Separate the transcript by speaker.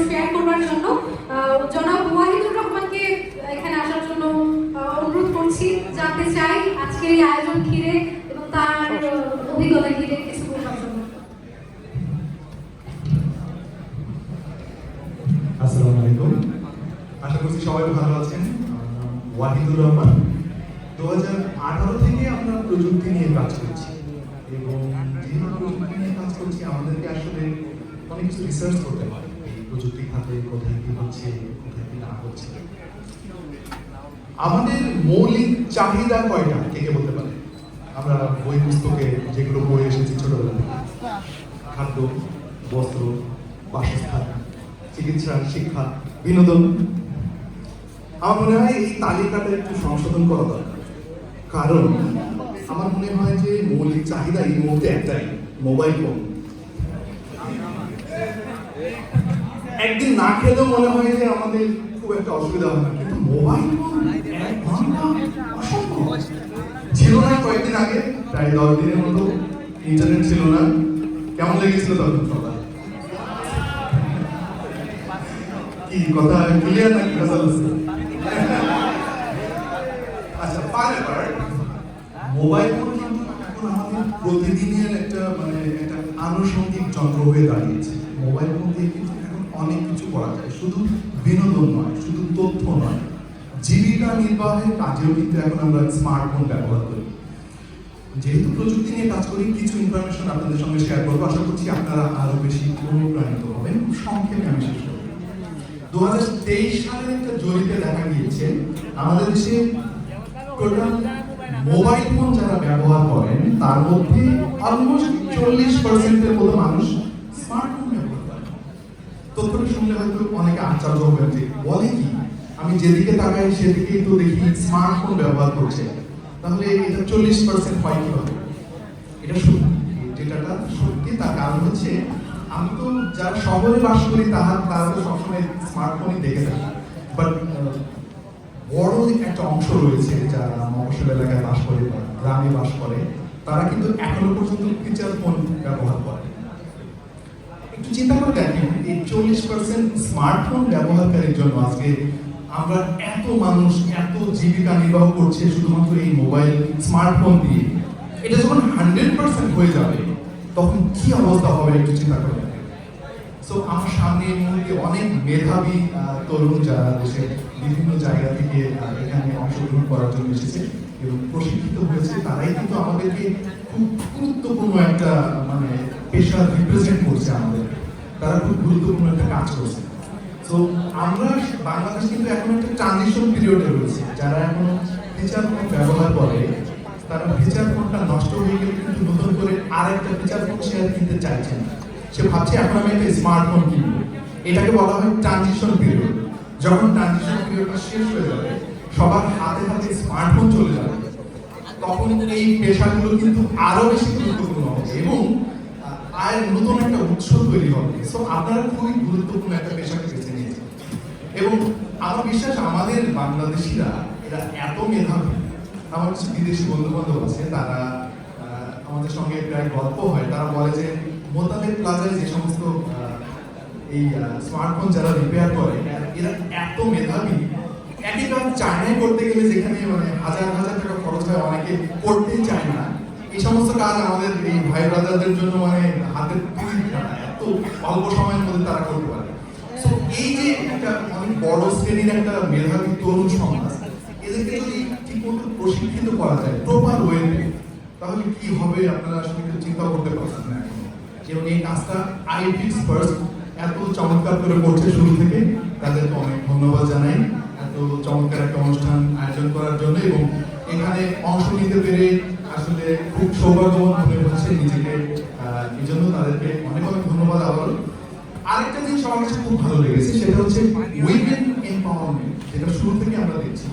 Speaker 1: Share করবার জন্য জনাব ওয়াহিদুর রহমানকে এখানে আসার জন্য অনুরোধ করছি। জানতে চাই আজকের এই আয়োজন ঘিরে এবং তার অভিজ্ঞতা ঘিরে কিছু বলবার জন্য।
Speaker 2: আসসালামু আলাইকুম, আশা করছি সবাই ভালো আছেন। ওয়াহিদুর রহমান, 2018 থেকে আমরা প্রযুক্তি নিয়ে কাজ করছি এবং যেহেতু প্রযুক্তি নিয়ে কাজ করছি আমাদেরকে আসলে অনেক কিছু রিসার্চ করতে হয় এই প্রযুক্তি খাতে কোথায় কি হচ্ছে কোথায় কি না হচ্ছে। আমাদের মৌলিক চাহিদা কয়টা কে কে বলতে পারে? আমরা বই পুস্তকে যেগুলো বই এসেছি ছোটবেলা থেকে, খাদ্য, বস্ত্র, বাসস্থান, চিকিৎসা, শিক্ষা, বিনোদন। আমার মনে হয় এই তালিকাটা একটু সংশোধন করা দরকার, কারণ আমার মনে হয় যে মৌলিক চাহিদা এই মুহূর্তে একটাই, মোবাইল ফোন। একদিন না খেলেও মনে হয় যে আমাদের খুব একটা অসুবিধা হয় না, কিন্তু মোবাইল ফোন এক ঘন্টা অসম্ভব। ছিল না কয়েকদিন আগে, প্রায় 10 দিনের মতো ইন্টারনেট ছিল না। কেমন লেগেছিল তখন সকাল? কি কথা ক্লিয়ার নাকি ভেজাল আছে? আচ্ছা, মোবাইল ফোন এখন আমাদের প্রতিদিনের একটা একটা আনুষঙ্গিক যন্ত্র হয়ে দাঁড়িয়েছে। মোবাইল ফোন দিয়ে কিন্তু এখন অনেক কিছু করা যায়, শুধু বিনোদন নয়, শুধু তথ্য নয়, জীবিকা নির্বাহের কাজেও কিন্তু এখন আমরা স্মার্টফোন ব্যবহার করি। যেহেতু প্রযুক্তি নিয়ে কাজ করি, কিছু ইনফরমেশন আপনাদের সঙ্গে শেয়ার করবো। আশা করছি আপনারা আরো বেশি অনুপ্রাণিত হবেন। সংক্ষেপে আমি শেষ করব। 2023 সালের একটা জরিপে দেখা গিয়েছে আমাদের দেশে টোটাল মোবাইল ফোন যারা ব্যবহার করেন তার মধ্যে অলমোস্ট 40% মতো মানুষ স্মার্টফোন ব্যবহার করেন। তথ্যটা শুনলে হয়তো অনেকে আশ্চর্য হবেন যে বলে কি, আমি যেদিকে তাকাই সেদিকেই তো দেখি স্মার্টফোন ব্যবহার করছে, তাহলে এটা 40% হয় কিভাবে? এটা যেটা সত্যি, তার কারণ হচ্ছে আমি তো যারা শহরে বাস করি তারা তো সবসময় স্মার্টফোনই দেখে থাকি, বাট বড় একটা অংশ রয়েছে যারা মফস্বল এলাকায় বাস করে বা গ্রামে বাস করে, তারা কিন্তু এখনো পর্যন্ত ফিচার ফোন ব্যবহার করে। একটু চিন্তা করে দেখেন, এই 40% স্মার্টফোন ব্যবহারকারীর জন্য আজকে আমরা এত মানুষ এত জীবিকা নির্বাহ করছে শুধুমাত্র এই মোবাইল স্মার্টফোন দিয়ে। এটা যখন 100% হয়ে যাবে তখন কি অবস্থা হবে একটু চিন্তা করে দেখেন। সো আমার সামনে এই মুহূর্তে অনেক মেধাবী তরুণ যারা দেশের বিভিন্ন জায়গা থেকে এখানে অংশগ্রহণ করার জন্য এসেছে এবং প্রশিক্ষিত হয়েছে, তারাই কিন্তু আমাদেরকে খুব গুরুত্বপূর্ণ একটা পেশা রিপ্রেজেন্ট করছে আমাদের। তারা খুব গুরুত্বপূর্ণ একটা কাজ করছে। তো আমরা বাংলাদেশ কিন্তু এখন একটা ট্রানজিশন পিরিয়ডে রয়েছে। যারা এখন ফিচার ফোন ব্যবহার করে তারা ফিচার ফোনটা নষ্ট হয়ে গেলে কিন্তু নতুন করে আর একটা ফিচার ফোন সে আর কিনতে চাইছে না। সে ভাবছে এখন আমি একটা স্মার্টফোন কিনবো। এটাকে বলা হয় ট্রানজিশন পিরিয়ড। যখন ট্রানজিশন পিরিয়ডটা শেষ হয়ে যাবে, সবার হাতে হাতে স্মার্টফোন চলে যাবে, তখন এই পেশাগুলো কিন্তু আরো বেশি গুরুত্বপূর্ণ হবে এবং আয়ের নতুন একটা উৎস তৈরি হবে। সো আপনারা খুবই গুরুত্বপূর্ণ একটা পেশাকে বেছে নিয়েছেন এবং আমার বিশ্বাস আমাদের বাংলাদেশিরা এরা এত মেধাবী। আমার কিছু বিদেশি বন্ধু বান্ধব আছে, তারা আমাদের সঙ্গে প্রায় গল্প হয়। তারা বলে যে মোতালেব প্লাজায় যে সমস্ত এই স্মার্টফোন যারা রিপেয়ার করে এরা এত মেধাবী, একই কাজ চায়নায় করতে গেলে যেখানে হাজার হাজার টাকা খরচ হয় অনেকে করতেই চায় না, এই সমস্ত কাজ আমাদের এই ভাই ব্রাদারদের জন্য হাতের এত অল্প সময়ের মধ্যে তারা করতে পারে। তো এই যে একটা অনেক বড় শ্রেণীর একটা মেধাবী তরুণ সমাজ, এদেরকে যদি ঠিক মতো প্রশিক্ষিত করা যায় প্রপার ওয়েতে, তাহলে কি হবে আপনারা আসলে একটু চিন্তা করতে পারছেন না এখন। এবং এই কাজটা আইফিক্স ফার্স্ট এত চমৎকার করে করছে শুরু থেকে, তাদেরকে অনেক ধন্যবাদ জানাই এত চমৎকার একটা অনুষ্ঠান আয়োজন করার জন্য এবং এখানে অংশ নিতে পেরে আসলে খুব সৌভাগ্যবান মনে হচ্ছে নিজেকে। এই জন্য তাদেরকে অনেক অনেক ধন্যবাদ। আবার আরেকটা জিনিস আমার কাছে খুব ভালো লেগেছে, সেটা হচ্ছে উইমেন এম্পাওয়ারমেন্ট, যেটা শুরু থেকে আমরা দেখছি।